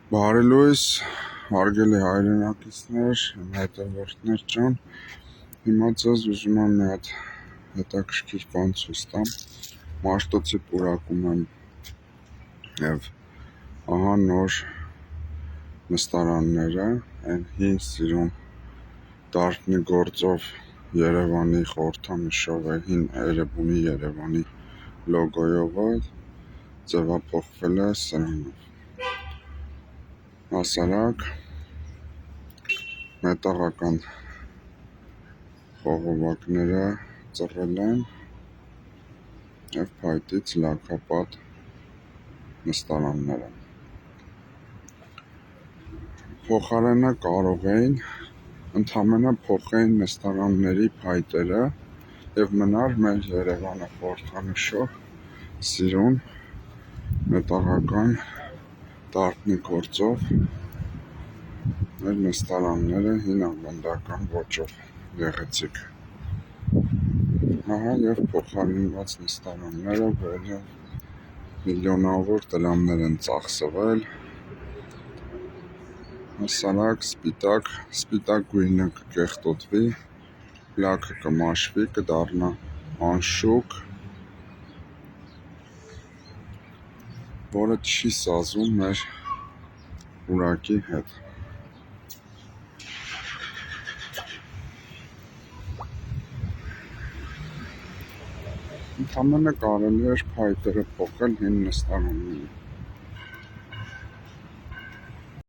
Բարի լույս, հարգելի հայրենակիցներ, իմ հետևորդներ ջան, հիմա ձեզ ուզում եմ մի հատ հետաքրքիր բան ցույց տամ, Մաշտոցի պուրակում եմ և ահա նոր նստարանները, այն հին սիրուն դարբնի գործով Երևանի խորհրդանշող է, հին Էրեբունի Երևանի լոգոյովը ձևափոխվել է սրանով, հասարակ մետաղական խողովակները ծռել են և փայտից լաքապատ նստարանները, փոխարենը կարող էին ընդամենը փոխեին նստարանների փայտերը և մնար մեր Երևանը խորհրդանշող սիրուն մետաղական դարբնի գործով մեր նստարանները հին ավանդական ոճով գեղեցիկ, ահա և փոխարինված նստարանները, որոնք միլիոնավոր դրամներ են ծախսվել, հասարակ սպիտակ գույնը կկեղտոտվի, լաքը կմաշվի, կդառնա անշուք, որը չի սազում մեր պուրակի հետ։ Ընդամենը կարելի էր փայտերը փոխել հին նստարանների։